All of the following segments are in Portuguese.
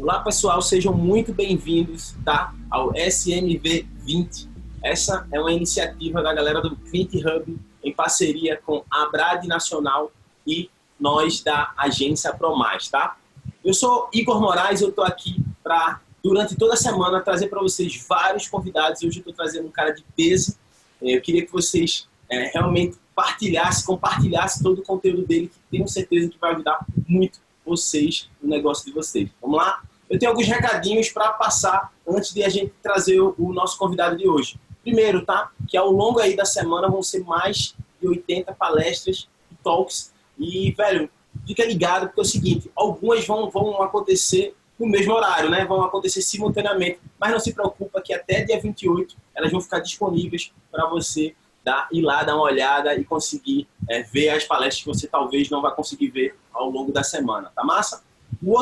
Olá, pessoal, sejam muito bem-vindos, tá, ao SMV 20. Essa é uma iniciativa da galera do Client Hub em parceria com a Brad Nacional e nós da agência ProMais, tá? Eu sou Igor Moraes, eu tô aqui para, durante toda a semana, trazer para vocês vários convidados. Hoje eu estou trazendo um cara de peso. Eu queria que vocês realmente compartilhassem todo o conteúdo dele, que tenho certeza que vai ajudar muito vocês no negócio de vocês. Vamos lá? Eu tenho alguns recadinhos para passar antes de a gente trazer o nosso convidado de hoje. Primeiro, tá? Que ao longo aí da semana vão ser mais de 80 palestras e talks. E, velho, fica ligado, porque é o seguinte, algumas vão acontecer no mesmo horário, né? Vão acontecer simultaneamente. Mas não se preocupa que até dia 28 elas vão ficar disponíveis para você ir lá, dar uma olhada e conseguir ver as palestras que você talvez não vai conseguir ver ao longo da semana. Tá massa? O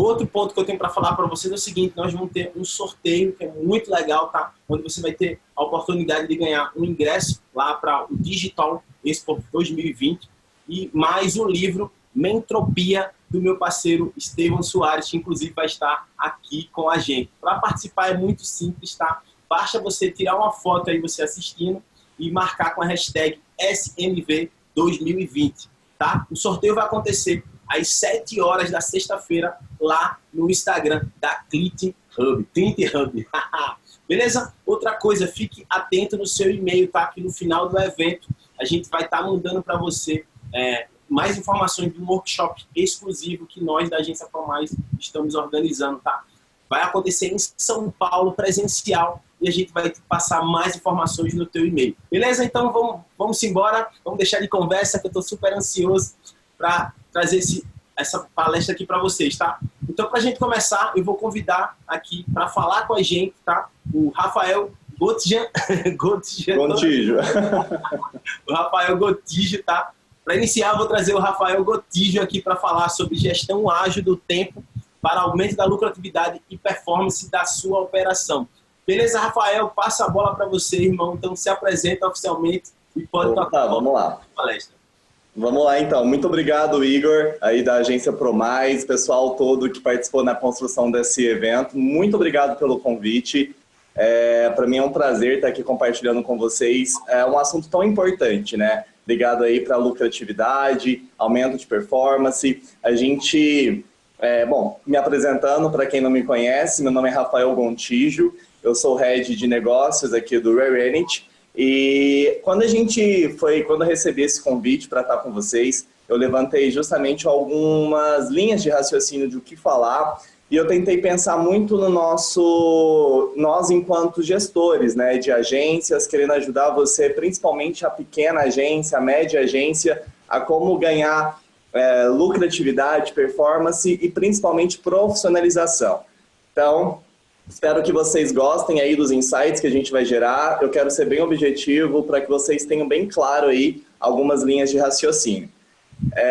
outro ponto que eu tenho para falar para vocês é o seguinte: nós vamos ter um sorteio que é muito legal, tá? Onde você vai ter a oportunidade de ganhar um ingresso lá para o Digital Expo 2020 e mais um livro, Mentropia, do meu parceiro Estevão Soares, que inclusive vai estar aqui com a gente. Para participar é muito simples, tá? Basta você tirar uma foto aí, você assistindo, e marcar com a hashtag SMV2020, tá? O sorteio vai acontecer às 7 horas da sexta-feira, lá no Instagram da Client Hub. Beleza? Outra coisa, fique atento no seu e-mail, tá? Que no final do evento a gente vai estar mandando para você mais informações de um workshop exclusivo que nós da Agência ProMais estamos organizando, tá? Vai acontecer em São Paulo, presencial, e a gente vai te passar mais informações no teu e-mail. Beleza? Então vamos embora, vamos deixar de conversa, que eu estou super ansioso para trazer essa palestra aqui para vocês, tá? Então, para a gente começar, eu vou convidar aqui para falar com a gente, tá? O Rafael Gontijo. O Rafael Gontijo, tá? Para iniciar, eu vou trazer o Rafael Gontijo aqui para falar sobre gestão ágil do tempo para aumento da lucratividade e performance da sua operação. Beleza, Rafael? Passa a bola para você, irmão. Então, se apresenta oficialmente e pode tocar. Vamos lá. Palestra. Vamos lá, então. Muito obrigado, Igor, aí da agência ProMais, pessoal todo que participou na construção desse evento. Muito obrigado pelo convite. Para mim é um prazer estar aqui compartilhando com vocês. É um assunto tão importante, né? Ligado aí para lucratividade, aumento de performance. A gente... bom, me apresentando, para quem não me conhece, meu nome é Rafael Gontijo, eu sou Head de Negócios aqui do Rerenit, e quando eu recebi esse convite para estar com vocês, eu levantei justamente algumas linhas de raciocínio de o que falar, e eu tentei pensar muito no nós enquanto gestores, né, de agências, querendo ajudar você, principalmente a pequena agência, a média agência, a como ganhar lucratividade, performance e principalmente profissionalização. Então, espero que vocês gostem aí dos insights que a gente vai gerar. Eu quero ser bem objetivo para que vocês tenham bem claro aí algumas linhas de raciocínio.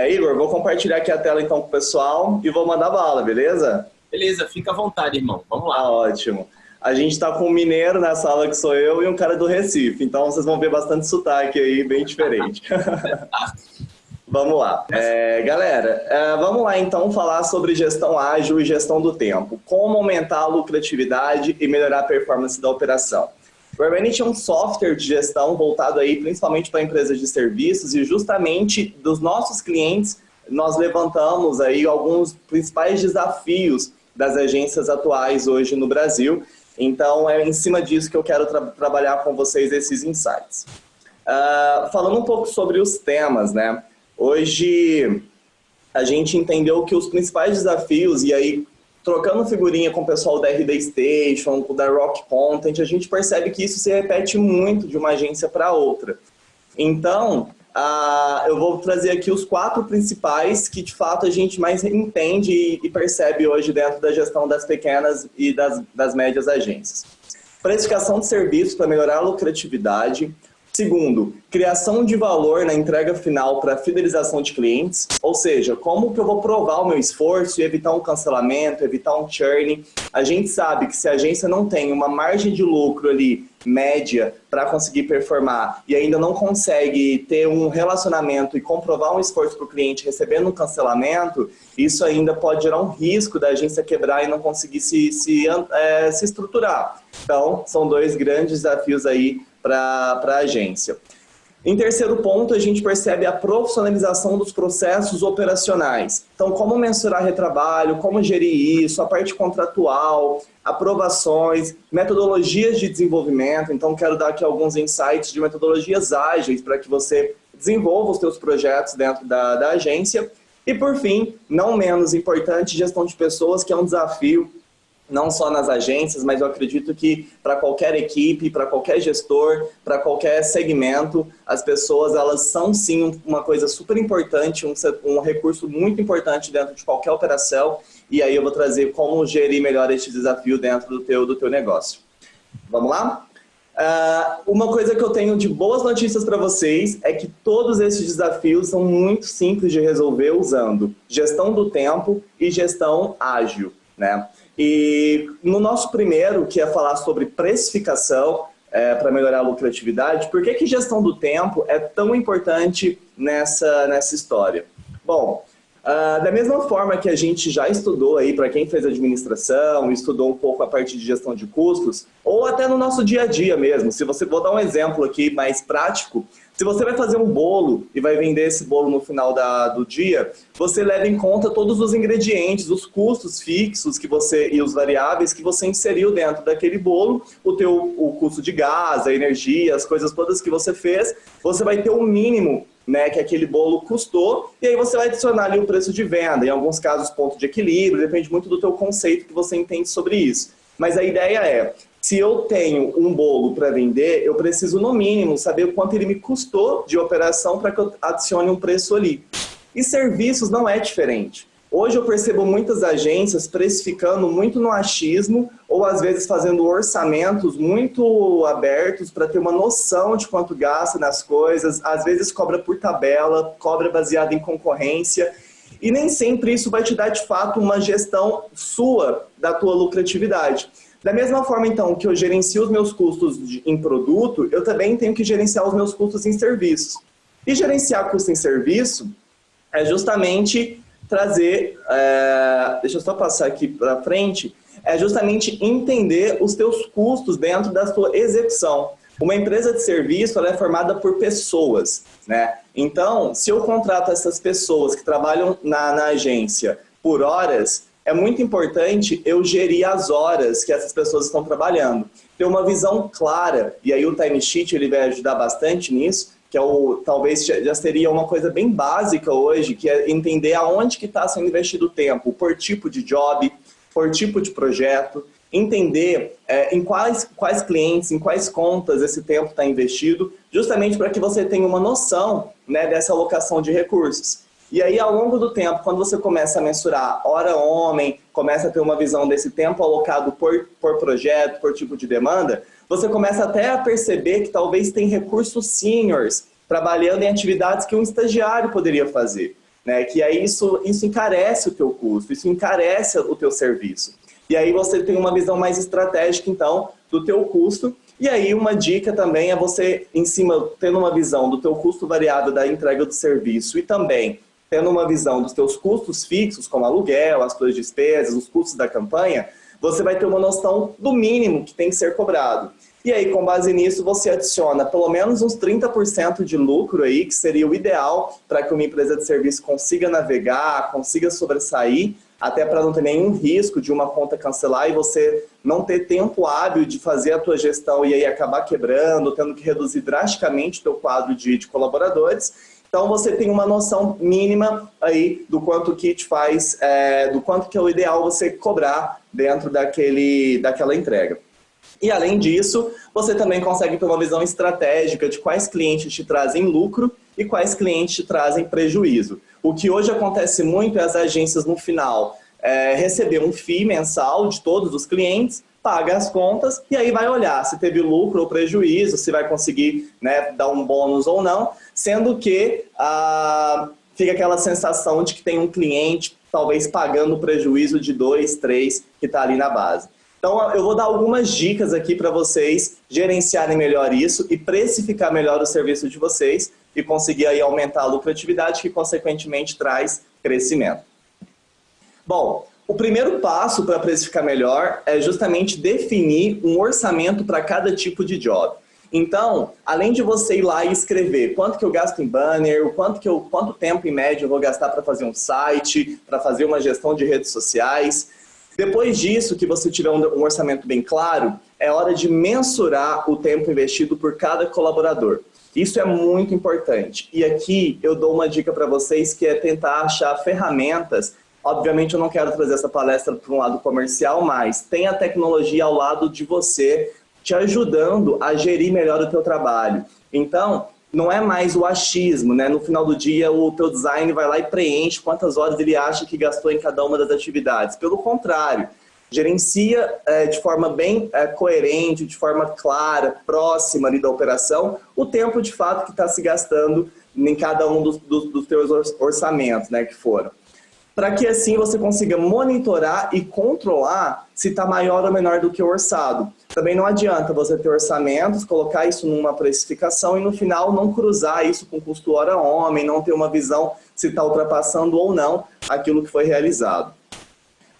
Igor, vou compartilhar aqui a tela então com o pessoal e vou mandar bala, beleza? Beleza, fica à vontade, irmão. Vamos lá. Ótimo. A gente está com um mineiro na sala, que sou eu, e um cara do Recife. Então, vocês vão ver bastante sotaque aí, bem diferente. Vamos lá. Galera, vamos lá então falar sobre gestão ágil e gestão do tempo. Como aumentar a lucratividade e melhorar a performance da operação. O Rerenit é um software de gestão voltado aí principalmente para empresas de serviços, e justamente dos nossos clientes nós levantamos aí alguns principais desafios das agências atuais hoje no Brasil. Então é em cima disso que eu quero trabalhar com vocês esses insights. Falando um pouco sobre os temas, né? Hoje a gente entendeu que os principais desafios, e aí trocando figurinha com o pessoal da RD Station, da Rock Content, a gente percebe que isso se repete muito de uma agência para outra. Então, eu vou trazer aqui os 4 principais que de fato a gente mais entende e percebe hoje dentro da gestão das pequenas e das médias agências. Precificação de serviços para melhorar a lucratividade, Segundo, criação de valor na entrega final para fidelização de clientes, ou seja, como que eu vou provar o meu esforço e evitar um cancelamento, evitar um churn. A gente sabe que se a agência não tem uma margem de lucro ali média para conseguir performar e ainda não consegue ter um relacionamento e comprovar um esforço para o cliente recebendo um cancelamento, isso ainda pode gerar um risco da agência quebrar e não conseguir se estruturar. Então, são dois grandes desafios aí para a agência. Em terceiro ponto, a gente percebe a profissionalização dos processos operacionais. Então, como mensurar retrabalho, como gerir isso, a parte contratual, aprovações, metodologias de desenvolvimento. Então, quero dar aqui alguns insights de metodologias ágeis para que você desenvolva os seus projetos dentro da agência. E, por fim, não menos importante, gestão de pessoas, que é um desafio não só nas agências, mas eu acredito que para qualquer equipe, para qualquer gestor, para qualquer segmento, as pessoas, elas são sim uma coisa super importante, um recurso muito importante dentro de qualquer operação, e aí eu vou trazer como gerir melhor este desafio dentro do teu negócio. Vamos lá? Uma coisa que eu tenho de boas notícias para vocês é que todos esses desafios são muito simples de resolver usando gestão do tempo e gestão ágil, né? E no nosso primeiro, que é falar sobre precificação para melhorar a lucratividade, por que gestão do tempo é tão importante nessa história? Bom, da mesma forma que a gente já estudou aí para quem fez administração, estudou um pouco a parte de gestão de custos, ou até no nosso dia a dia mesmo, se você, vou dar um exemplo aqui mais prático, se você vai fazer um bolo e vai vender esse bolo no final do dia, você leva em conta todos os ingredientes, os custos fixos que e os variáveis que você inseriu dentro daquele bolo, o custo de gás, a energia, as coisas todas que você fez, você vai ter o mínimo, né, que aquele bolo custou, e aí você vai adicionar ali o preço de venda, em alguns casos ponto de equilíbrio, depende muito do teu conceito que você entende sobre isso. Mas a ideia é, se eu tenho um bolo para vender, eu preciso no mínimo saber o quanto ele me custou de operação para que eu adicione um preço ali. E serviços não é diferente. Hoje eu percebo muitas agências precificando muito no achismo ou às vezes fazendo orçamentos muito abertos para ter uma noção de quanto gasta nas coisas, às vezes cobra por tabela, cobra baseada em concorrência e nem sempre isso vai te dar de fato uma gestão sua da tua lucratividade. Da mesma forma, então, que eu gerencio os meus custos em produto, eu também tenho que gerenciar os meus custos em serviços. E gerenciar custo em serviço é justamente trazer, deixa eu só passar aqui para frente, é justamente entender os teus custos dentro da sua execução. Uma empresa de serviço ela é formada por pessoas, né? Então, se eu contrato essas pessoas que trabalham na agência por horas, é muito importante eu gerir as horas que essas pessoas estão trabalhando. Ter uma visão clara, e aí o timesheet ele vai ajudar bastante nisso, que é talvez já seria uma coisa bem básica hoje, que é entender aonde que está sendo investido o tempo, por tipo de job, por tipo de projeto, entender em quais clientes, em quais contas esse tempo está investido, justamente para que você tenha uma noção, né, dessa alocação de recursos. E aí, ao longo do tempo, quando você começa a mensurar hora homem, começa a ter uma visão desse tempo alocado por projeto, por tipo de demanda, você começa até a perceber que talvez tem recursos seniors trabalhando em atividades que um estagiário poderia fazer, né? Que aí isso encarece o teu custo, isso encarece o teu serviço. E aí você tem uma visão mais estratégica, então, do teu custo. E aí uma dica também é você, em cima, tendo uma visão do teu custo variável da entrega do serviço e também tendo uma visão dos teus custos fixos, como aluguel, as tuas despesas, os custos da campanha, você vai ter uma noção do mínimo que tem que ser cobrado. E aí, com base nisso, você adiciona pelo menos uns 30% de lucro aí, que seria o ideal para que uma empresa de serviço consiga navegar, consiga sobressair, até para não ter nenhum risco de uma conta cancelar e você não ter tempo hábil de fazer a tua gestão e aí acabar quebrando, tendo que reduzir drasticamente o teu quadro de colaboradores. Então, você tem uma noção mínima aí do quanto que te faz, do quanto que é o ideal você cobrar dentro daquela entrega. E, além disso, você também consegue ter uma visão estratégica de quais clientes te trazem lucro e quais clientes te trazem prejuízo. O que hoje acontece muito é as agências, no final, receber um FII mensal de todos os clientes, paga as contas e aí vai olhar se teve lucro ou prejuízo, se vai conseguir, né, dar um bônus ou não, sendo que fica aquela sensação de que tem um cliente talvez pagando o prejuízo de 2, 3 que está ali na base. Então, eu vou dar algumas dicas aqui para vocês gerenciarem melhor isso e precificar melhor o serviço de vocês e conseguir aí aumentar a lucratividade, que consequentemente traz crescimento. Bom, o primeiro passo para precificar melhor é justamente definir um orçamento para cada tipo de job. Então, além de você ir lá e escrever quanto que eu gasto em banner, quanto tempo em média eu vou gastar para fazer um site, para fazer uma gestão de redes sociais, depois disso, que você tiver um orçamento bem claro, é hora de mensurar o tempo investido por cada colaborador. Isso é muito importante. E aqui eu dou uma dica para vocês, que é tentar achar ferramentas. Obviamente eu não quero trazer essa palestra para um lado comercial, mas tem a tecnologia ao lado de você, te ajudando a gerir melhor o teu trabalho. Então, não é mais o achismo, né? No final do dia, o teu design vai lá e preenche quantas horas ele acha que gastou em cada uma das atividades. Pelo contrário, gerencia de forma bem coerente, de forma clara, próxima ali da operação, o tempo de fato que está se gastando em cada um dos teus orçamentos, né, que foram. Para que assim você consiga monitorar e controlar se está maior ou menor do que o orçado. Também não adianta você ter orçamentos, colocar isso numa precificação e no final não cruzar isso com custo hora homem, não ter uma visão se está ultrapassando ou não aquilo que foi realizado.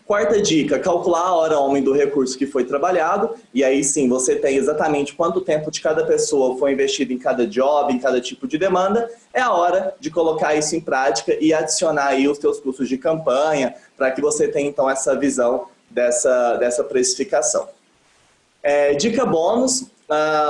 Quarta dica, calcular a hora homem do recurso que foi trabalhado, e aí sim você tem exatamente quanto tempo de cada pessoa foi investido em cada job, em cada tipo de demanda. É a hora de colocar isso em prática e adicionar aí os teus custos de campanha, para que você tenha então essa visão dessa precificação. Dica bônus,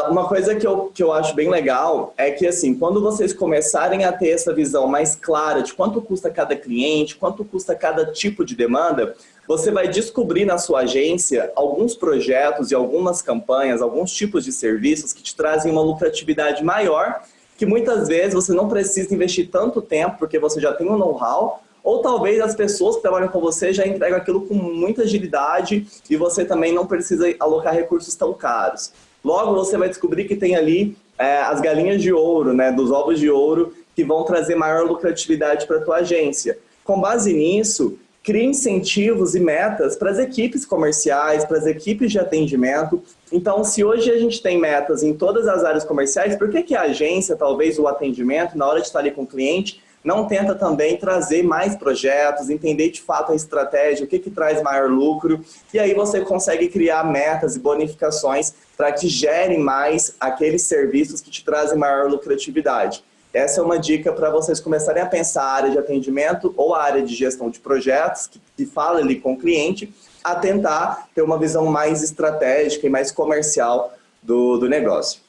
uma coisa que eu acho bem legal é que assim, quando vocês começarem a ter essa visão mais clara de quanto custa cada cliente, quanto custa cada tipo de demanda, você vai descobrir na sua agência alguns projetos e algumas campanhas, alguns tipos de serviços que te trazem uma lucratividade maior, que muitas vezes você não precisa investir tanto tempo porque você já tem um know-how, ou talvez as pessoas que trabalham com você já entregam aquilo com muita agilidade e você também não precisa alocar recursos tão caros. Logo você vai descobrir que tem ali as galinhas de ouro, né, dos ovos de ouro, que vão trazer maior lucratividade para a tua agência. Com base nisso, crie incentivos e metas para as equipes comerciais, para as equipes de atendimento. Então, se hoje a gente tem metas em todas as áreas comerciais, por que a agência, talvez o atendimento, na hora de estar ali com o cliente, não tenta também trazer mais projetos, entender de fato a estratégia, o que traz maior lucro, e aí você consegue criar metas e bonificações para que gerem mais aqueles serviços que te trazem maior lucratividade. Essa é uma dica para vocês começarem a pensar a área de atendimento ou a área de gestão de projetos, que fala ali com o cliente, a tentar ter uma visão mais estratégica e mais comercial do negócio.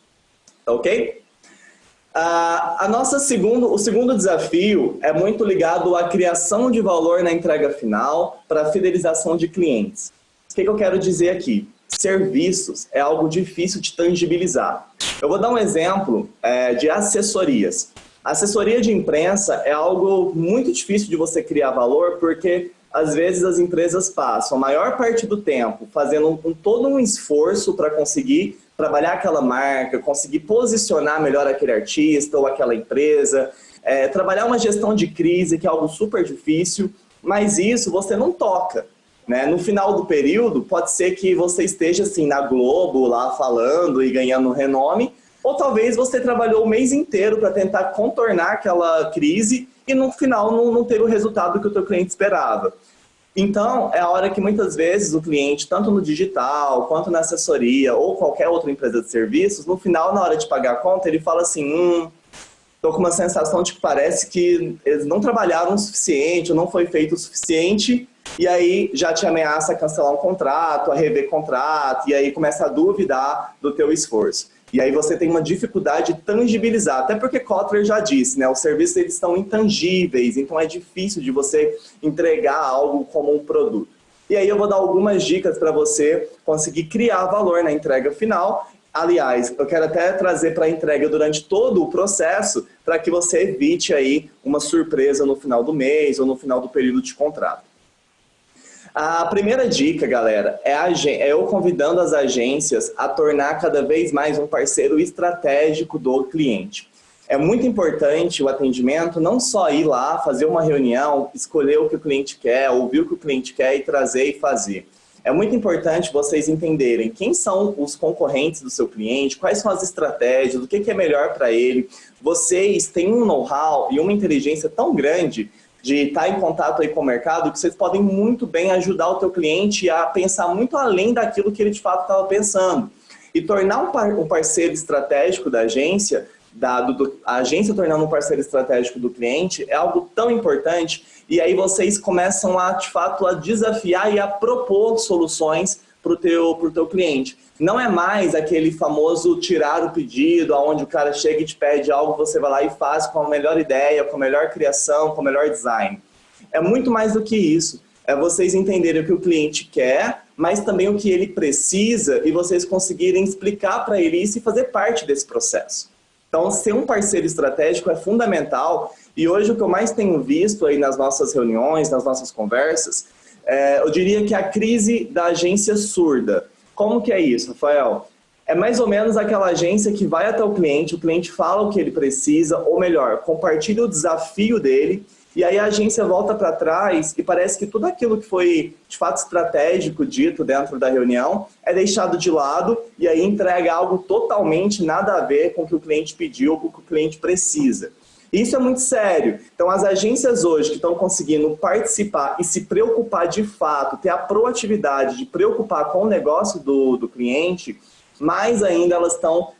Ok? O segundo desafio é muito ligado à criação de valor na entrega final para a fidelização de clientes. O que eu quero dizer aqui? Serviços é algo difícil de tangibilizar. Eu vou dar um exemplo de assessorias. Assessoria de imprensa é algo muito difícil de você criar valor, porque às vezes as empresas passam a maior parte do tempo fazendo todo um esforço para conseguir trabalhar aquela marca, conseguir posicionar melhor aquele artista ou aquela empresa, trabalhar uma gestão de crise, que é algo super difícil, mas isso você não toca. Né? No final do período, pode ser que você esteja assim, na Globo, lá falando e ganhando renome, ou talvez você trabalhou o mês inteiro para tentar contornar aquela crise e no final não teve o resultado que o teu cliente esperava. Então, é a hora que muitas vezes o cliente, tanto no digital, quanto na assessoria, ou qualquer outra empresa de serviços, no final, na hora de pagar a conta, ele fala assim, estou com uma sensação de que parece que eles não trabalharam o suficiente, ou não foi feito o suficiente, e aí já te ameaça a cancelar um contrato, a rever contrato, e aí começa a duvidar do teu esforço. E aí você tem uma dificuldade de tangibilizar, até porque Kotler já disse, né, os serviços eles são intangíveis, então é difícil de você entregar algo como um produto. E aí eu vou dar algumas dicas para você conseguir criar valor na entrega final. Aliás, eu quero até trazer para a entrega durante todo o processo, para que você evite aí uma surpresa no final do mês ou no final do período de contrato. A primeira dica, galera, é eu convidando as agências a tornar cada vez mais um parceiro estratégico do cliente. É muito importante o atendimento, não só ir lá, fazer uma reunião, escolher o que o cliente quer, ouvir o que o cliente quer e trazer e fazer. É muito importante vocês entenderem quem são os concorrentes do seu cliente, quais são as estratégias, o que é melhor para ele. Vocês têm um know-how e uma inteligência tão grande de estar em contato aí com o mercado, que vocês podem muito bem ajudar o teu cliente a pensar muito além daquilo que ele de fato estava pensando. E tornar um parceiro estratégico da agência, a agência tornando um parceiro estratégico do cliente, é algo tão importante, e aí vocês começam a, de fato, a desafiar e a propor soluções para o teu cliente. Não é mais aquele famoso tirar o pedido, onde o cara chega e te pede algo, você vai lá e faz com a melhor ideia, com a melhor criação, com o melhor design. É muito mais do que isso. É vocês entenderem o que o cliente quer, mas também o que ele precisa e vocês conseguirem explicar para ele isso e fazer parte desse processo. Então, ser um parceiro estratégico é fundamental, e hoje o que eu mais tenho visto aí nas nossas reuniões, nas nossas conversas, eu diria que é a crise da agência surda. Como que é isso, Rafael? É mais ou menos aquela agência que vai até o cliente fala o que ele precisa, ou melhor, compartilha o desafio dele, e aí a agência volta para trás e parece que tudo aquilo que foi de fato estratégico dito dentro da reunião é deixado de lado e aí entrega algo totalmente nada a ver com o que o cliente pediu, com o que o cliente precisa. Isso é muito sério. Então, as agências hoje que estão conseguindo participar e se preocupar de fato, ter a proatividade de preocupar com o negócio do cliente, mais ainda elas estão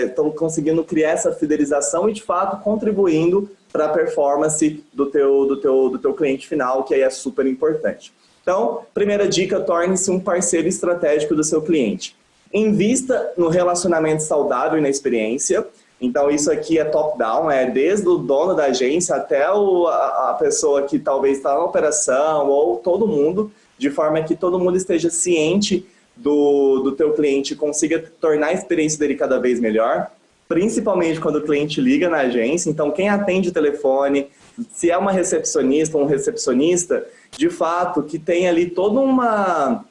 estão conseguindo criar essa fidelização e, de fato, contribuindo para a performance do teu cliente final, que aí é super importante. Então, primeira dica, torne-se um parceiro estratégico do seu cliente. Invista no relacionamento saudável e na experiência. Então, isso aqui é top-down, desde o dono da agência até a pessoa que talvez está na operação ou todo mundo, de forma que todo mundo esteja ciente do teu cliente e consiga tornar a experiência dele cada vez melhor, principalmente quando o cliente liga na agência. Então, quem atende o telefone, se é uma recepcionista ou um recepcionista, de fato, que tem ali toda uma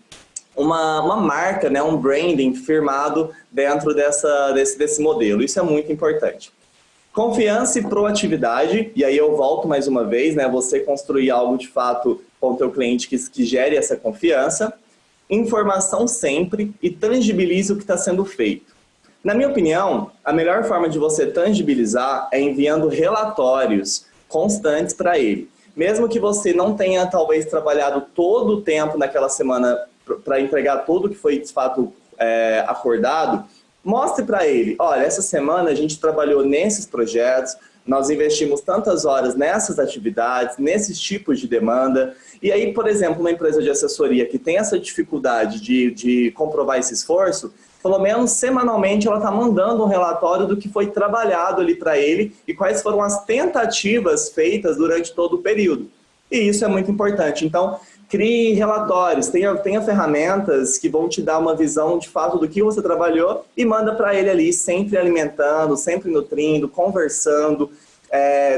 marca, né, um branding firmado dentro desse modelo. Isso é muito importante. Confiança e proatividade, e aí eu volto mais uma vez, né, você construir algo de fato com o teu cliente que gere essa confiança. Informação sempre e tangibilize o que está sendo feito. Na minha opinião, a melhor forma de você tangibilizar é enviando relatórios constantes para ele. Mesmo que você não tenha, talvez, trabalhado todo o tempo naquela semana para entregar tudo que foi, de fato, acordado, mostre para ele, olha, essa semana a gente trabalhou nesses projetos, nós investimos tantas horas nessas atividades, nesses tipos de demanda. E aí, por exemplo, uma empresa de assessoria que tem essa dificuldade de comprovar esse esforço, pelo menos semanalmente ela está mandando um relatório do que foi trabalhado ali para ele e quais foram as tentativas feitas durante todo o período. E isso é muito importante. Então, crie relatórios, tenha ferramentas que vão te dar uma visão de fato do que você trabalhou e manda para ele ali, sempre alimentando, sempre nutrindo, conversando,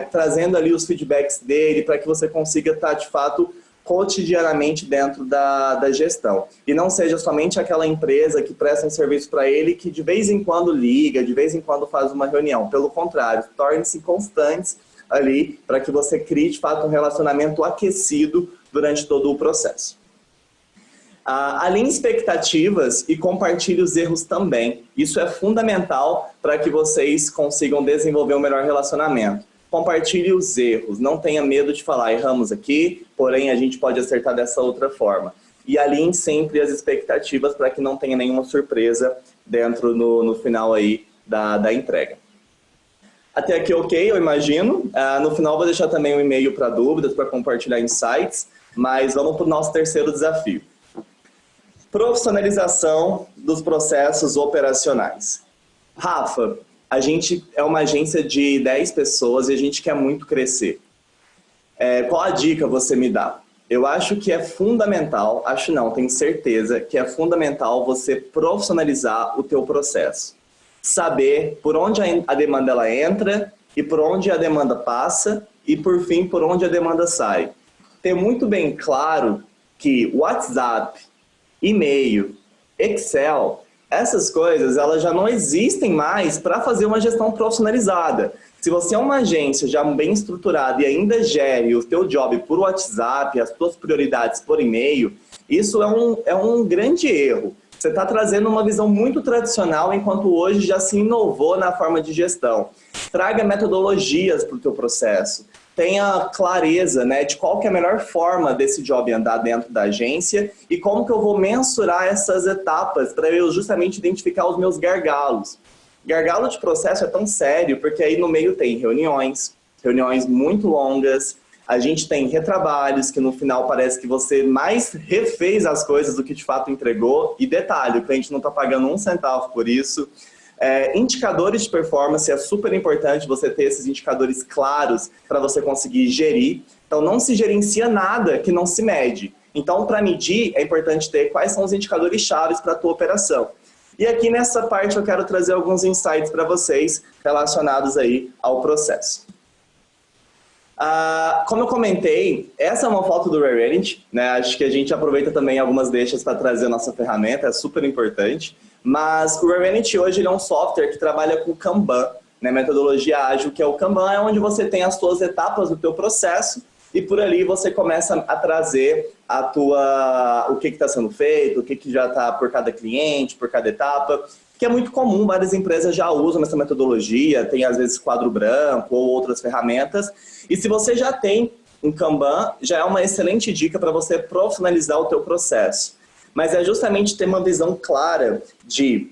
trazendo ali os feedbacks dele para que você consiga estar de fato cotidianamente dentro da gestão. E não seja somente aquela empresa que presta um serviço para ele que de vez em quando liga, de vez em quando faz uma reunião. Pelo contrário, torne-se constantes ali para que você crie de fato um relacionamento aquecido durante todo o processo. Alinhe expectativas e compartilhe os erros também. Isso é fundamental para que vocês consigam desenvolver um melhor relacionamento. Compartilhe os erros, não tenha medo de falar, erramos aqui, porém a gente pode acertar dessa outra forma. E alinhe sempre as expectativas para que não tenha nenhuma surpresa dentro no final aí da entrega. Até aqui ok, eu imagino. No final vou deixar também um e-mail para dúvidas, para compartilhar insights, mas vamos para o nosso terceiro desafio. Profissionalização dos processos operacionais. Rafa, a gente é uma agência de 10 pessoas e a gente quer muito crescer. Qual a dica você me dá? Eu acho que é fundamental, tenho certeza que é fundamental você profissionalizar o teu processo. Saber por onde a demanda ela entra e por onde a demanda passa e, por fim, por onde a demanda sai. ter muito bem claro que WhatsApp, e-mail, Excel, essas coisas elas já não existem mais para fazer uma gestão profissionalizada. Se você é uma agência já bem estruturada e ainda gere o teu job por WhatsApp, as suas prioridades por e-mail, isso é um grande erro. Você está trazendo uma visão muito tradicional, enquanto hoje já se inovou na forma de gestão. Traga metodologias para o teu processo. Tenha clareza, né, de qual que é a melhor forma desse job andar dentro da agência e como que eu vou mensurar essas etapas para eu justamente identificar os meus gargalos. Gargalo de processo é tão sério porque aí no meio tem reuniões muito longas, a gente tem retrabalhos que no final parece que você mais refez as coisas do que de fato entregou. E detalhe, o cliente não está pagando um centavo por isso. Indicadores de performance, é super importante você ter esses indicadores claros para você conseguir gerir. Então não se gerencia nada que não se mede. Então para medir é importante ter quais são os indicadores chaves para a tua operação. E aqui nessa parte eu quero trazer alguns insights para vocês relacionados aí ao processo. Como eu comentei, essa é uma foto do Rarity, né? Acho que a gente aproveita também algumas deixas para trazer a nossa ferramenta, é super importante. Mas o Rarity hoje ele é um software que trabalha com Kanban, né? Metodologia ágil, que é o Kanban, é onde você tem as suas etapas do teu processo e por ali você começa a trazer o que está sendo feito, o que já está por cada cliente, por cada etapa, que é muito comum, várias empresas já usam essa metodologia, tem às vezes quadro branco ou outras ferramentas. E se você já tem um Kanban, já é uma excelente dica para você profissionalizar o teu processo. Mas é justamente ter uma visão clara de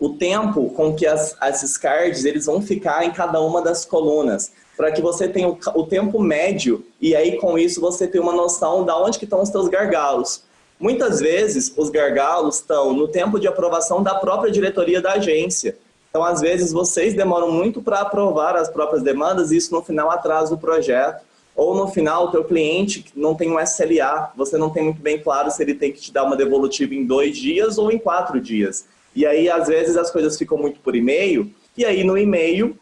o tempo com que esses cards eles vão ficar em cada uma das colunas, para que você tenha o tempo médio e aí com isso você tenha uma noção de onde que estão os teus gargalos. Muitas vezes os gargalos estão no tempo de aprovação da própria diretoria da agência. Então às vezes vocês demoram muito para aprovar as próprias demandas e isso no final atrasa o projeto. Ou no final o teu cliente não tem um SLA, você não tem muito bem claro se ele tem que te dar uma devolutiva em 2 dias ou em 4 dias. E aí às vezes as coisas ficam muito por e-mail e aí no e-mail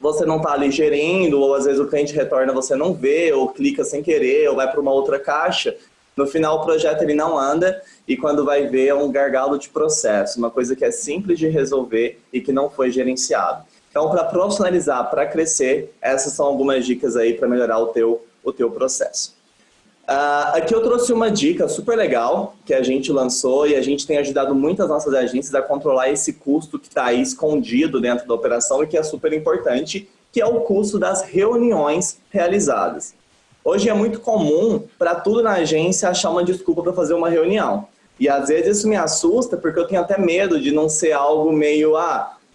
você não está ali gerindo, ou às vezes o cliente retorna, você não vê, ou clica sem querer, ou vai para uma outra caixa. No final o projeto ele não anda e quando vai ver é um gargalo de processo, uma coisa que é simples de resolver e que não foi gerenciado. Então para profissionalizar, para crescer, essas são algumas dicas aí para melhorar o teu processo. Aqui eu trouxe uma dica super legal que a gente lançou e a gente tem ajudado muitas nossas agências a controlar esse custo que está aí escondido dentro da operação e que é super importante, que é o custo das reuniões realizadas. Hoje é muito comum para tudo na agência achar uma desculpa para fazer uma reunião. E às vezes isso me assusta porque eu tenho até medo de não ser algo meio,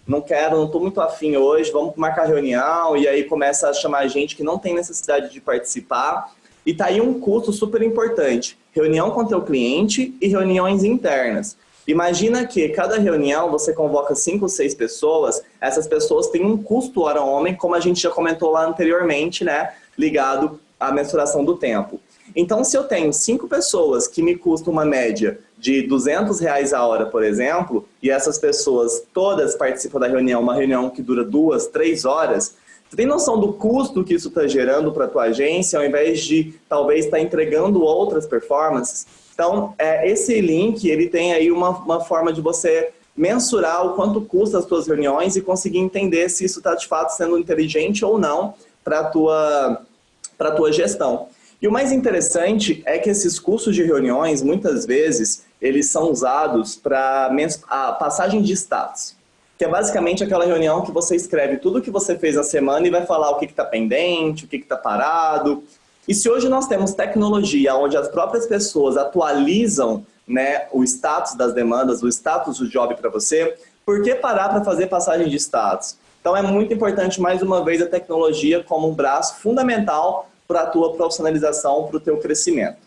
não quero, não estou muito afim hoje, vamos marcar reunião, e aí começa a chamar gente que não tem necessidade de participar. E está aí um custo super importante, reunião com o teu cliente e reuniões internas. Imagina que cada reunião você convoca 5 ou 6 pessoas, essas pessoas têm um custo hora-homem, como a gente já comentou lá anteriormente, né, ligado à mensuração do tempo. Então, se eu tenho 5 pessoas que me custam uma média de R$200 a hora, por exemplo, e essas pessoas todas participam da reunião, uma reunião que dura 2, 3 horas, você tem noção do custo que isso está gerando para a tua agência, ao invés de talvez estar entregando outras performances? Então, esse link ele tem aí uma forma de você mensurar o quanto custa as tuas reuniões e conseguir entender se isso está de fato sendo inteligente ou não para a tua gestão. E o mais interessante é que esses custos de reuniões, muitas vezes, eles são usados para a passagem de status, que é basicamente aquela reunião que você escreve tudo o que você fez na semana e vai falar o que está pendente, o que está parado. E se hoje nós temos tecnologia onde as próprias pessoas atualizam, né, o status das demandas, o status do job para você, por que parar para fazer passagem de status? Então é muito importante, mais uma vez, a tecnologia como um braço fundamental para a tua profissionalização, para o teu crescimento.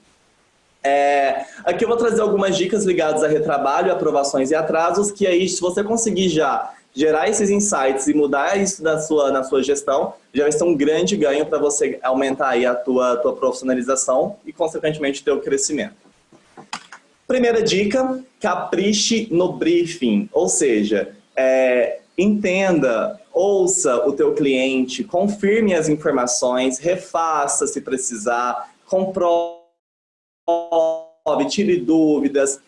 Aqui eu vou trazer algumas dicas ligadas a retrabalho, aprovações e atrasos, que aí se você conseguir já gerar esses insights e mudar isso na sua gestão, já vai ser um grande ganho para você aumentar aí a tua profissionalização e consequentemente o teu crescimento. Primeira dica, capriche no briefing, ou seja, entenda, ouça o teu cliente, confirme as informações, refaça se precisar, comprove, tire dúvidas,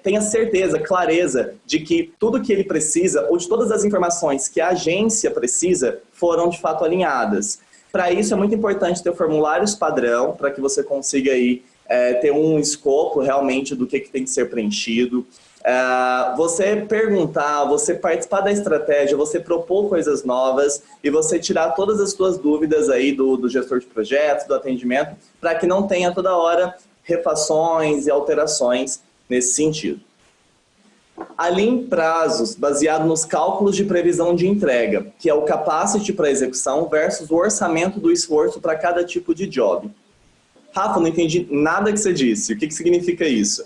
tenha certeza, clareza de que tudo que ele precisa ou de todas as informações que a agência precisa foram de fato alinhadas. Para isso é muito importante ter formulários padrão para que você consiga aí, ter um escopo realmente do que tem que ser preenchido. Você perguntar, você participar da estratégia, você propor coisas novas e você tirar todas as suas dúvidas aí do gestor de projetos, do atendimento, para que não tenha toda hora refações e alterações nesse sentido. Alinhe prazos baseado nos cálculos de previsão de entrega, que é o capacity para execução versus o orçamento do esforço para cada tipo de job. Rafa, não entendi nada que você disse. O que significa isso?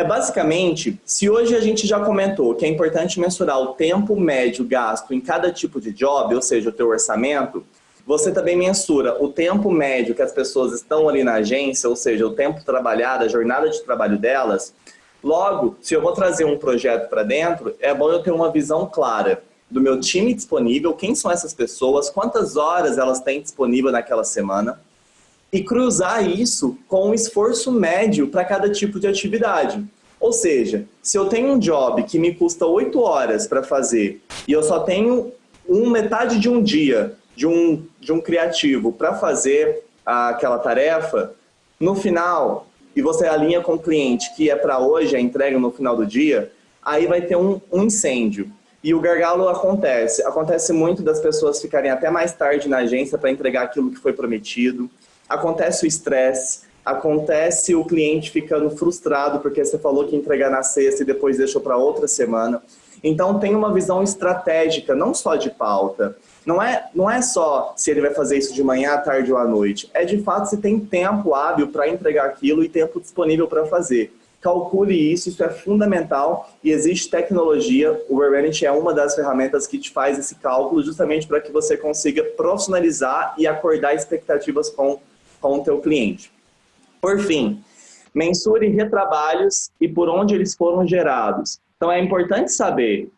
Basicamente, se hoje a gente já comentou que é importante mensurar o tempo médio gasto em cada tipo de job, ou seja, o teu orçamento, você também mensura o tempo médio que as pessoas estão ali na agência, ou seja, o tempo trabalhado, a jornada de trabalho delas. Logo, se eu vou trazer um projeto para dentro, é bom eu ter uma visão clara do meu time disponível, quem são essas pessoas, quantas horas elas têm disponível naquela semana, e cruzar isso com um esforço médio para cada tipo de atividade. Ou seja, se eu tenho um job que me custa 8 horas para fazer e eu só tenho metade de um dia de um criativo para fazer aquela tarefa, no final, e você alinha com o cliente que é para hoje a entrega no final do dia, aí vai ter um incêndio. E o gargalo acontece muito das pessoas ficarem até mais tarde na agência para entregar aquilo que foi prometido. Acontece o estresse, acontece o cliente ficando frustrado porque você falou que ia entregar na sexta e depois deixou para outra semana. Então tem uma visão estratégica, não só de pauta. Não é só se ele vai fazer isso de manhã, à tarde ou à noite. É de fato se tem tempo hábil para entregar aquilo e tempo disponível para fazer. Calcule isso é fundamental e existe tecnologia. O Verbenit é uma das ferramentas que te faz esse cálculo justamente para que você consiga profissionalizar e acordar expectativas com o teu cliente. Por fim, mensure retrabalhos e por onde eles foram gerados. Então é importante saber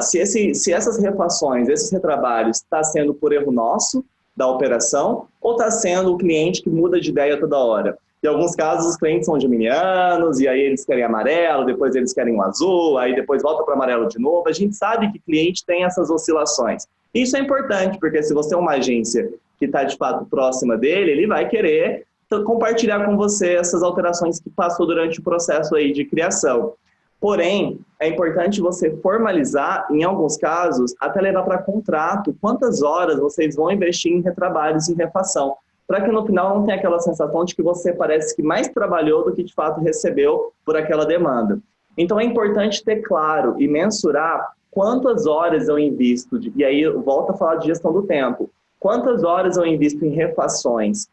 se essas refações, esses retrabalhos está sendo por erro nosso, da operação, ou está sendo o cliente que muda de ideia toda hora. Em alguns casos, os clientes são geminianos, e aí eles querem amarelo, depois eles querem o azul, aí depois volta para amarelo de novo. A gente sabe que cliente tem essas oscilações. Isso é importante, porque se você é uma agência que está de fato próxima dele, ele vai querer compartilhar com você essas alterações que passou durante o processo aí de criação. Porém, é importante você formalizar, em alguns casos, até levar para contrato quantas horas vocês vão investir em retrabalhos e refação, para que no final não tenha aquela sensação de que você parece que mais trabalhou do que de fato recebeu por aquela demanda. Então é importante ter claro e mensurar quantas horas eu invisto, e aí eu volto a falar de gestão do tempo, quantas horas eu invisto em refações,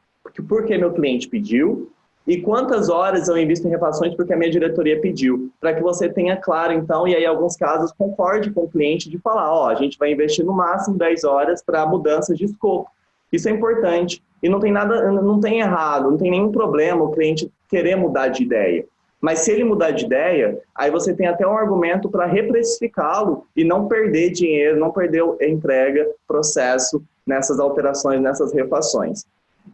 porque meu cliente pediu, e quantas horas eu invisto em refações porque a minha diretoria pediu, para que você tenha claro, então, e aí em alguns casos concorde com o cliente de falar, ó, a gente vai investir no máximo 10 horas para mudanças de escopo. Isso é importante. E não tem nada, não tem errado, não tem nenhum problema o cliente querer mudar de ideia. Mas se ele mudar de ideia, aí você tem até um argumento para reprecificá-lo e não perder dinheiro, não perder a entrega, processo nessas alterações, nessas refações.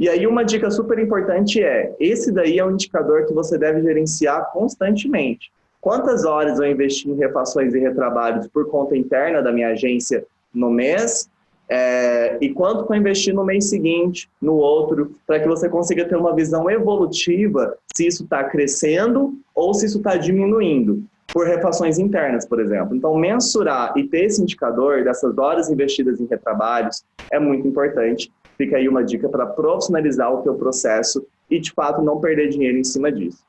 E aí uma dica super importante esse daí é um indicador que você deve gerenciar constantemente. Quantas horas eu investi em refações e retrabalhos por conta interna da minha agência no mês, e quanto que eu investi no mês seguinte, no outro, para que você consiga ter uma visão evolutiva se isso está crescendo ou se isso está diminuindo, por refações internas, por exemplo. Então, mensurar e ter esse indicador dessas horas investidas em retrabalhos é muito importante. Fica aí uma dica para profissionalizar o teu processo e, de fato, não perder dinheiro em cima disso.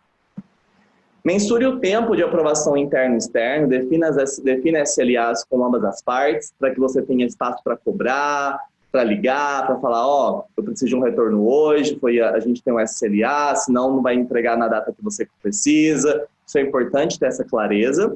Mensure o tempo de aprovação interno e externo, defina SLAs com ambas as partes, para que você tenha espaço para cobrar, para ligar, para falar, ó, eu preciso de um retorno hoje, a gente tem um SLA, senão não vai entregar na data que você precisa. Isso é importante ter essa clareza.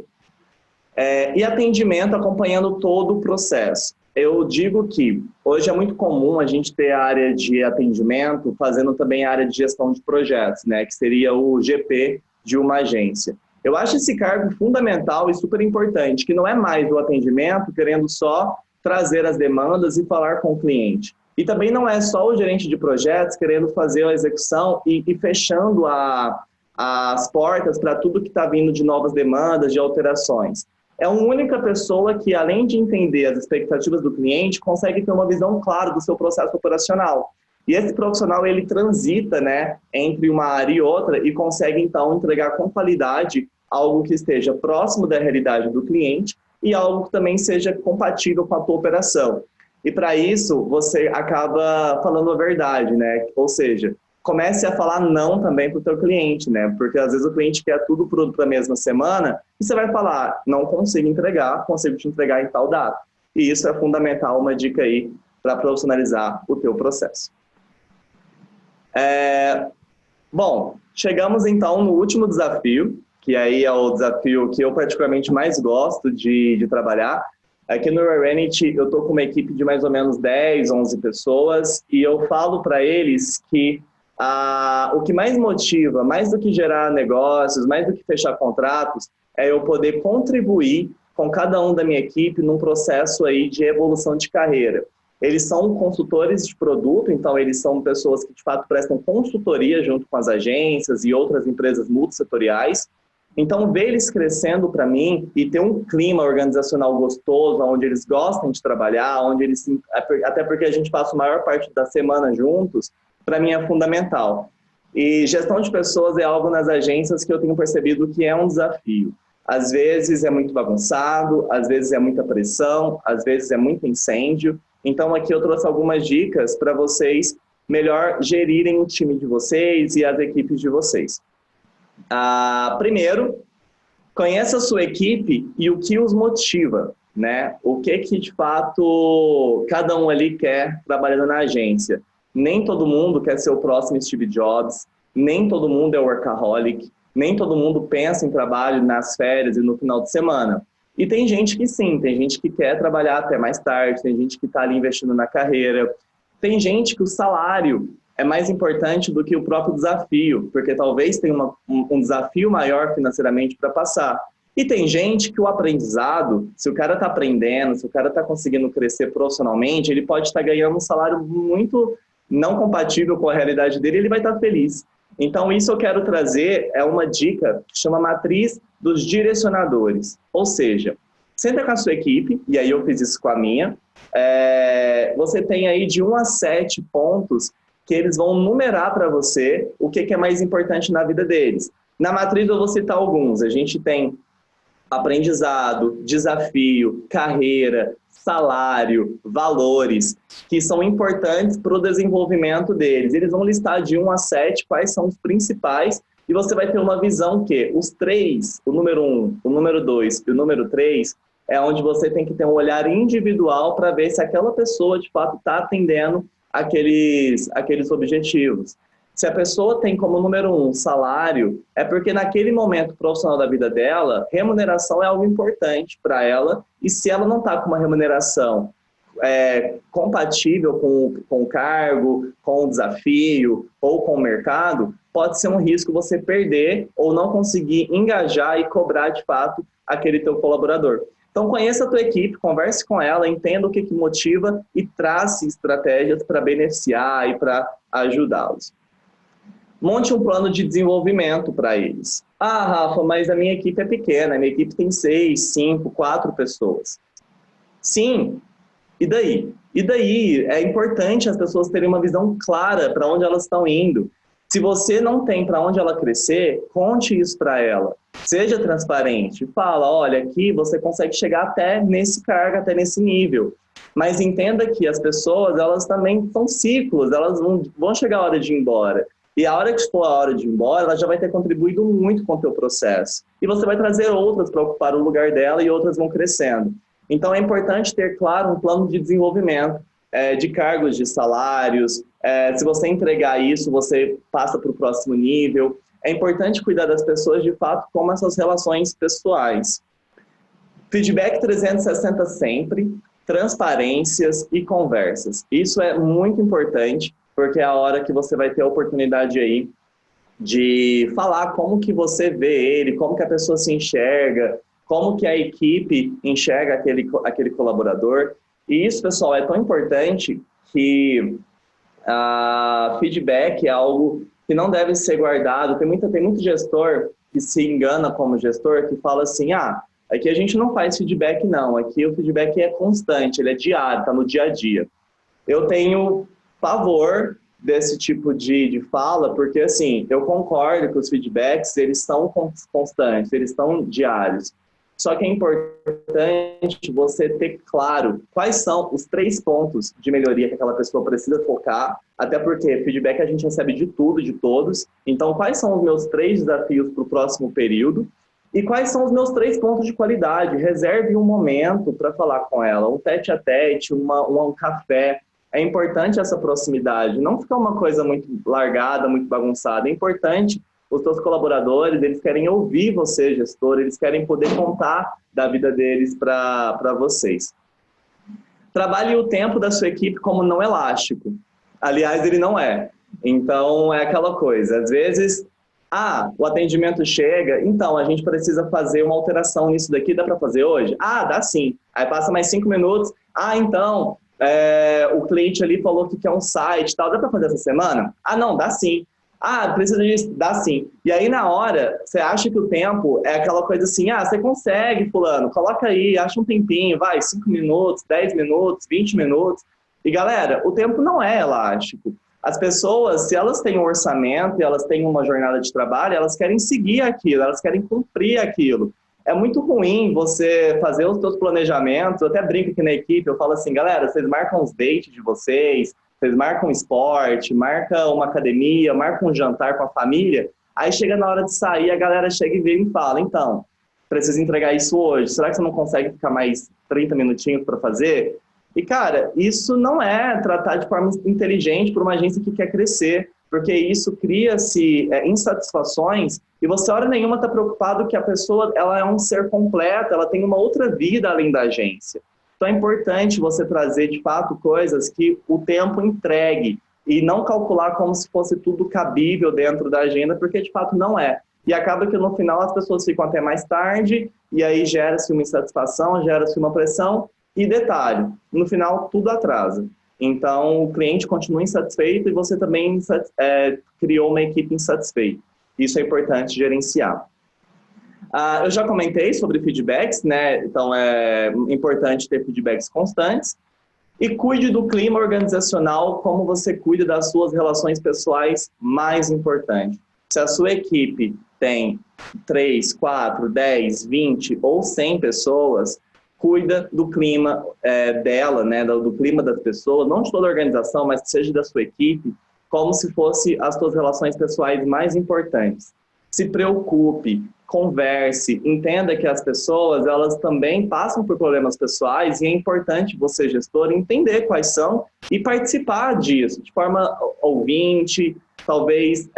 E atendimento acompanhando todo o processo. Eu digo que hoje é muito comum a gente ter a área de atendimento fazendo também a área de gestão de projetos, né, que seria o GP de uma agência. Eu acho esse cargo fundamental e super importante, que não é mais o atendimento querendo só trazer as demandas e falar com o cliente. E também não é só o gerente de projetos querendo fazer a execução e fechando as portas para tudo que está vindo de novas demandas, de alterações. É uma única pessoa que, além de entender as expectativas do cliente, consegue ter uma visão clara do seu processo operacional. E esse profissional, ele transita, né, entre uma área e outra e consegue, então, entregar com qualidade algo que esteja próximo da realidade do cliente e algo que também seja compatível com a tua operação. E para isso, você acaba falando a verdade, né? Ou seja, comece a falar não também para o teu cliente, né? Porque às vezes o cliente quer tudo para a mesma semana e você vai falar, não consigo entregar, consigo te entregar em tal data. E isso é fundamental, uma dica aí para profissionalizar o teu processo. Bom, chegamos então no último desafio, que aí é o desafio que eu particularmente mais gosto de trabalhar. Aqui no Rerenity eu estou com uma equipe de mais ou menos 10, 11 pessoas e eu falo para eles que o que mais motiva, mais do que gerar negócios, mais do que fechar contratos, é eu poder contribuir com cada um da minha equipe num processo aí de evolução de carreira. Eles são consultores de produto, então eles são pessoas que de fato prestam consultoria junto com as agências e outras empresas multissetoriais. Então, ver eles crescendo para mim e ter um clima organizacional gostoso, onde eles gostam de trabalhar, onde eles, até porque a gente passa a maior parte da semana juntos, para mim é fundamental. E gestão de pessoas é algo nas agências que eu tenho percebido que é um desafio. Às vezes é muito bagunçado, às vezes é muita pressão, às vezes é muito incêndio. Então, aqui eu trouxe algumas dicas para vocês melhor gerirem o time de vocês e as equipes de vocês. Primeiro, conheça a sua equipe e o que os motiva, né? O que de fato cada um ali quer trabalhando na agência. Nem todo mundo quer ser o próximo Steve Jobs, nem todo mundo é workaholic, nem todo mundo pensa em trabalho nas férias e no final de semana. E tem gente que sim, tem gente que quer trabalhar até mais tarde, tem gente que está ali investindo na carreira, tem gente que o salário é mais importante do que o próprio desafio, porque talvez tenha um desafio maior financeiramente para passar. E tem gente que o aprendizado, se o cara está aprendendo, se o cara está conseguindo crescer profissionalmente, ele pode estar ganhando um salário muito não compatível com a realidade dele, ele vai estar feliz. Então, isso eu quero trazer é uma dica que chama matriz dos direcionadores. Ou seja, senta com a sua equipe, e aí eu fiz isso com a minha, você tem aí de 1 a 7 pontos que eles vão numerar para você o que é mais importante na vida deles. Na matriz eu vou citar alguns. A gente tem aprendizado, desafio, carreira, salário, valores, que são importantes para o desenvolvimento deles. Eles vão listar de 1 a 7 quais são os principais e você vai ter uma visão que os 3, o número 1, o número 2 e o número 3, é onde você tem que ter um olhar individual para ver se aquela pessoa de fato está atendendo aqueles objetivos. Se a pessoa tem como número 1 salário, é porque naquele momento profissional da vida dela, remuneração é algo importante para ela, e se ela não está com uma remuneração compatível com o cargo, com o desafio ou com o mercado, pode ser um risco você perder ou não conseguir engajar e cobrar de fato aquele teu colaborador. Então, conheça a tua equipe, converse com ela, entenda o que motiva e trace estratégias para beneficiar e para ajudá-los. Monte um plano de desenvolvimento para eles. Rafa, mas a minha equipe é pequena, a minha equipe tem 6, 5, 4 pessoas. Sim, e daí? E daí é importante as pessoas terem uma visão clara para onde elas estão indo. Se você não tem para onde ela crescer, conte isso para ela. Seja transparente. Fala, olha, aqui você consegue chegar até nesse cargo, até nesse nível. Mas entenda que as pessoas, elas também são ciclos, elas vão chegar a hora de ir embora. E a hora que for a hora de ir embora, ela já vai ter contribuído muito com o teu processo. E você vai trazer outras para ocupar o lugar dela e outras vão crescendo. Então é importante ter, claro, um plano de desenvolvimento, de cargos, de salários. Se você entregar isso, você passa para o próximo nível. É importante cuidar das pessoas, de fato, como essas relações pessoais. Feedback 360 sempre, transparências e conversas. Isso é muito importante, porque é a hora que você vai ter a oportunidade aí de falar como que você vê ele, como que a pessoa se enxerga, como que a equipe enxerga aquele colaborador. E isso, pessoal, é tão importante que feedback é algo que não deve ser guardado. Tem muito gestor que se engana como gestor, que fala assim, aqui a gente não faz feedback não, aqui o feedback é constante, ele é diário, está no dia a dia. Eu tenho pavor desse tipo de fala, porque assim, eu concordo que os feedbacks, eles são constantes, eles são diários. Só que é importante você ter claro quais são os 3 pontos de melhoria que aquela pessoa precisa focar, até porque feedback a gente recebe de tudo, de todos. Então, quais são os meus 3 desafios para o próximo período? E quais são os meus 3 pontos de qualidade? Reserve um momento para falar com ela, um tete-a-tete, um café. É importante essa proximidade, não ficar uma coisa muito largada, muito bagunçada. É importante. Os seus colaboradores, eles querem ouvir você, gestor, eles querem poder contar da vida deles para vocês. Trabalhe o tempo da sua equipe como não elástico. Aliás, ele não é. Então, é aquela coisa. Às vezes, o atendimento chega, então a gente precisa fazer uma alteração nisso daqui, dá para fazer hoje? Dá sim. Aí passa mais 5 minutos. Então, o cliente ali falou que quer um site, tal, dá para fazer essa semana? Não, dá sim. Precisa disso? Dá sim. E aí, na hora, você acha que o tempo é aquela coisa assim, você consegue, fulano, coloca aí, acha um tempinho, vai, 5 minutos, 10 minutos, 20 minutos. E, galera, o tempo não é elástico. As pessoas, se elas têm um orçamento e elas têm uma jornada de trabalho, elas querem seguir aquilo, elas querem cumprir aquilo. É muito ruim você fazer os seus planejamentos, eu até brinco aqui na equipe, eu falo assim, galera, vocês marcam os dates de vocês marcam esporte, marcam uma academia, marcam um jantar com a família, aí chega na hora de sair, a galera chega e vem e fala, então, precisa entregar isso hoje, será que você não consegue ficar mais 30 minutinhos para fazer? E, cara, isso não é tratar de forma inteligente para uma agência que quer crescer, porque isso cria-se insatisfações e você, hora nenhuma, está preocupado que a pessoa ela é um ser completo, ela tem uma outra vida além da agência. Então é importante você trazer, de fato, coisas que o tempo entregue e não calcular como se fosse tudo cabível dentro da agenda, porque de fato não é. E acaba que no final as pessoas ficam até mais tarde e aí gera-se uma insatisfação, gera-se uma pressão e detalhe, no final tudo atrasa. Então o cliente continua insatisfeito e você também criou uma equipe insatisfeita. Isso é importante gerenciar. Eu já comentei sobre feedbacks, né? Então é importante ter feedbacks constantes. E cuide do clima organizacional como você cuida das suas relações pessoais, mais importante. Se a sua equipe tem 3, 4, 10, 20 ou 100 pessoas, cuida do clima dela, né? Do clima das pessoas, não de toda a organização, mas que seja da sua equipe, como se fosse as suas relações pessoais mais importantes. Se preocupe, converse, entenda que as pessoas, elas também passam por problemas pessoais e é importante você, gestor, entender quais são e participar disso, de forma ouvinte, talvez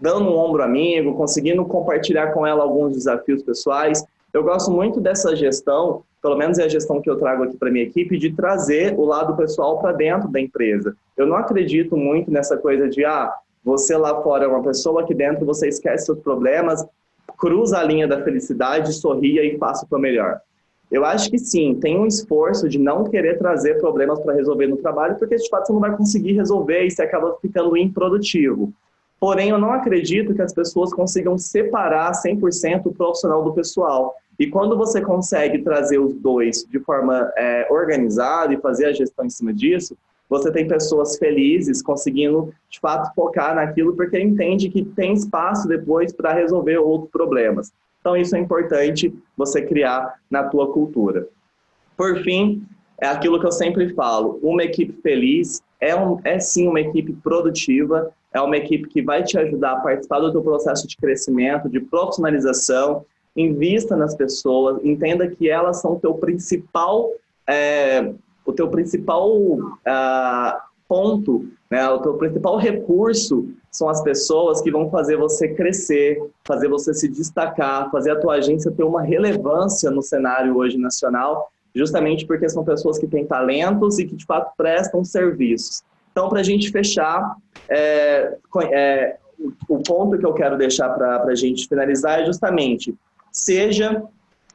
dando um ombro amigo, conseguindo compartilhar com ela alguns desafios pessoais. Eu gosto muito dessa gestão, pelo menos é a gestão que eu trago aqui para minha equipe, de trazer o lado pessoal para dentro da empresa. Eu não acredito muito nessa coisa de, você lá fora é uma pessoa, aqui dentro você esquece seus problemas, cruza a linha da felicidade, sorria e faça o que é melhor. Eu acho que sim, tem um esforço de não querer trazer problemas para resolver no trabalho, porque de fato você não vai conseguir resolver e você acaba ficando improdutivo. Porém, eu não acredito que as pessoas consigam separar 100% o profissional do pessoal. E quando você consegue trazer os dois de forma organizada e fazer a gestão em cima disso, você tem pessoas felizes conseguindo, de fato, focar naquilo porque entende que tem espaço depois para resolver outros problemas. Então, isso é importante você criar na tua cultura. Por fim, é aquilo que eu sempre falo, uma equipe feliz é sim uma equipe produtiva, é uma equipe que vai te ajudar a participar do teu processo de crescimento, de profissionalização. Invista nas pessoas, entenda que elas são o teu principal ponto, né? O teu principal recurso são as pessoas que vão fazer você crescer, fazer você se destacar, fazer a tua agência ter uma relevância no cenário hoje nacional, justamente porque são pessoas que têm talentos e que de fato prestam serviços. Então, para a gente fechar, o ponto que eu quero deixar para a gente finalizar é justamente, seja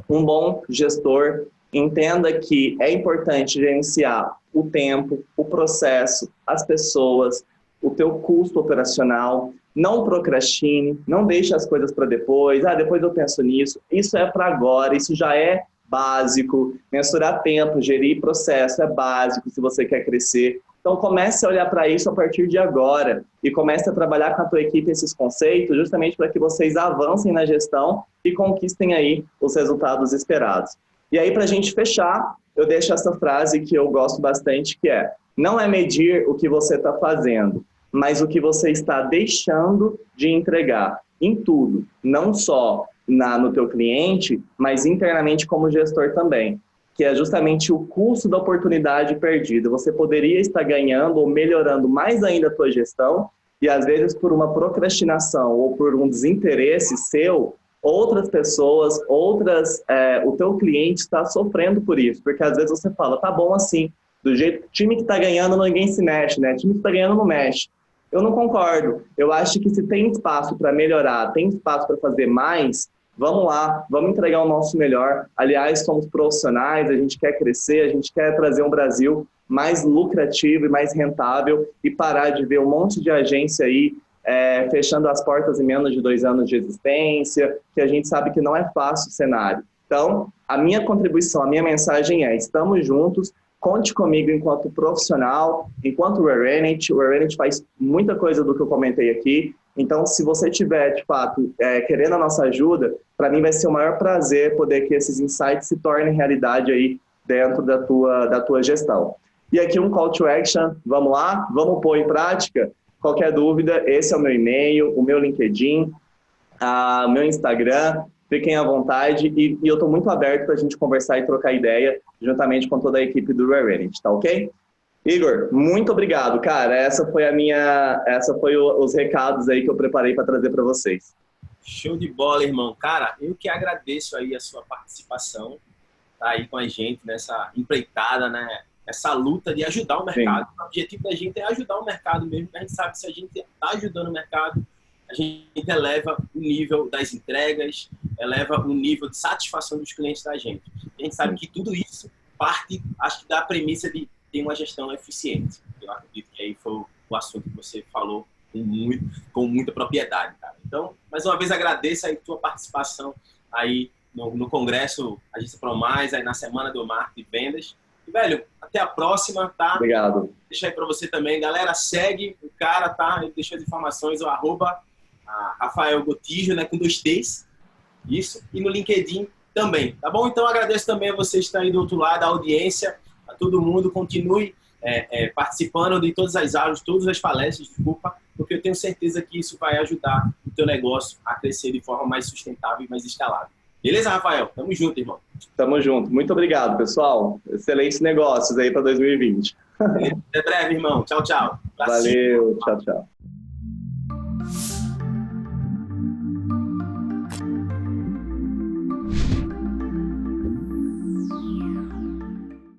um bom gestor, entenda que é importante gerenciar o tempo, o processo, as pessoas, o teu custo operacional. Não procrastine, não deixe as coisas para depois. Depois eu penso nisso. Isso é para agora, isso já é básico. Mensurar tempo, gerir processo é básico se você quer crescer. Então comece a olhar para isso a partir de agora e comece a trabalhar com a tua equipe esses conceitos justamente para que vocês avancem na gestão e conquistem aí os resultados esperados. E aí, para a gente fechar, eu deixo essa frase que eu gosto bastante, que é: não é medir o que você está fazendo, mas o que você está deixando de entregar em tudo, não só no teu cliente, mas internamente como gestor também, que é justamente o custo da oportunidade perdida. Você poderia estar ganhando ou melhorando mais ainda a tua gestão e, às vezes, por uma procrastinação ou por um desinteresse seu, outras pessoas, o teu cliente está sofrendo por isso, porque às vezes você fala, tá bom assim, do jeito, time que está ganhando ninguém se mexe, né? Time que está ganhando não mexe. Eu não concordo. Eu acho que se tem espaço para melhorar, tem espaço para fazer mais, vamos lá, vamos entregar o nosso melhor. Aliás, somos profissionais, a gente quer crescer, a gente quer trazer um Brasil mais lucrativo e mais rentável e parar de ver um monte de agência aí fechando as portas em menos de 2 anos de existência, que a gente sabe que não é fácil o cenário. Então, a minha contribuição, a minha mensagem é: estamos juntos, conte comigo enquanto profissional, enquanto Rerenit. O Rerenit faz muita coisa do que eu comentei aqui. Então, se você tiver, de fato, querendo a nossa ajuda, para mim vai ser o maior prazer poder que esses insights se tornem realidade aí dentro da tua gestão. E aqui um call to action, vamos lá? Vamos pôr em prática? Qualquer dúvida, esse é o meu e-mail, o meu LinkedIn, o meu Instagram. Fiquem à vontade e eu estou muito aberto para a gente conversar e trocar ideia juntamente com toda a equipe do Rerenit, tá ok? Igor, muito obrigado, cara. Essa foi os recados aí que eu preparei para trazer para vocês. Show de bola, irmão. Cara, eu que agradeço aí a sua participação, tá aí com a gente nessa empreitada, né? Essa luta de ajudar o mercado. Sim. O objetivo da gente é ajudar o mercado mesmo, porque a gente sabe que se a gente está ajudando o mercado, a gente eleva o nível das entregas, eleva o nível de satisfação dos clientes da gente. A gente sabe que tudo isso parte, acho que, da premissa de ter uma gestão eficiente. Eu acredito que aí foi o assunto que você falou com muita propriedade, cara. Então, mais uma vez, agradeço aí a tua participação aí no Congresso Agência ProMais, aí na Semana do Marketing e Vendas. E, velho, até a próxima, tá? Obrigado. Deixa aí pra você também. Galera, segue o cara, tá? Ele deixou as informações, o @Rafael Gotijo, né? Com 2 T's. Isso. E no LinkedIn também, tá bom? Então, agradeço também a vocês que estão aí do outro lado, a audiência, a todo mundo. Continue participando de todas as aulas, todas as palestras, desculpa, porque eu tenho certeza que isso vai ajudar o teu negócio a crescer de forma mais sustentável e mais escalável. Beleza, Rafael? Tamo junto, irmão. Tamo junto. Muito obrigado, pessoal. Excelentes negócios aí para 2020. Até breve, irmão. Tchau, tchau. Valeu. Tchau, tchau.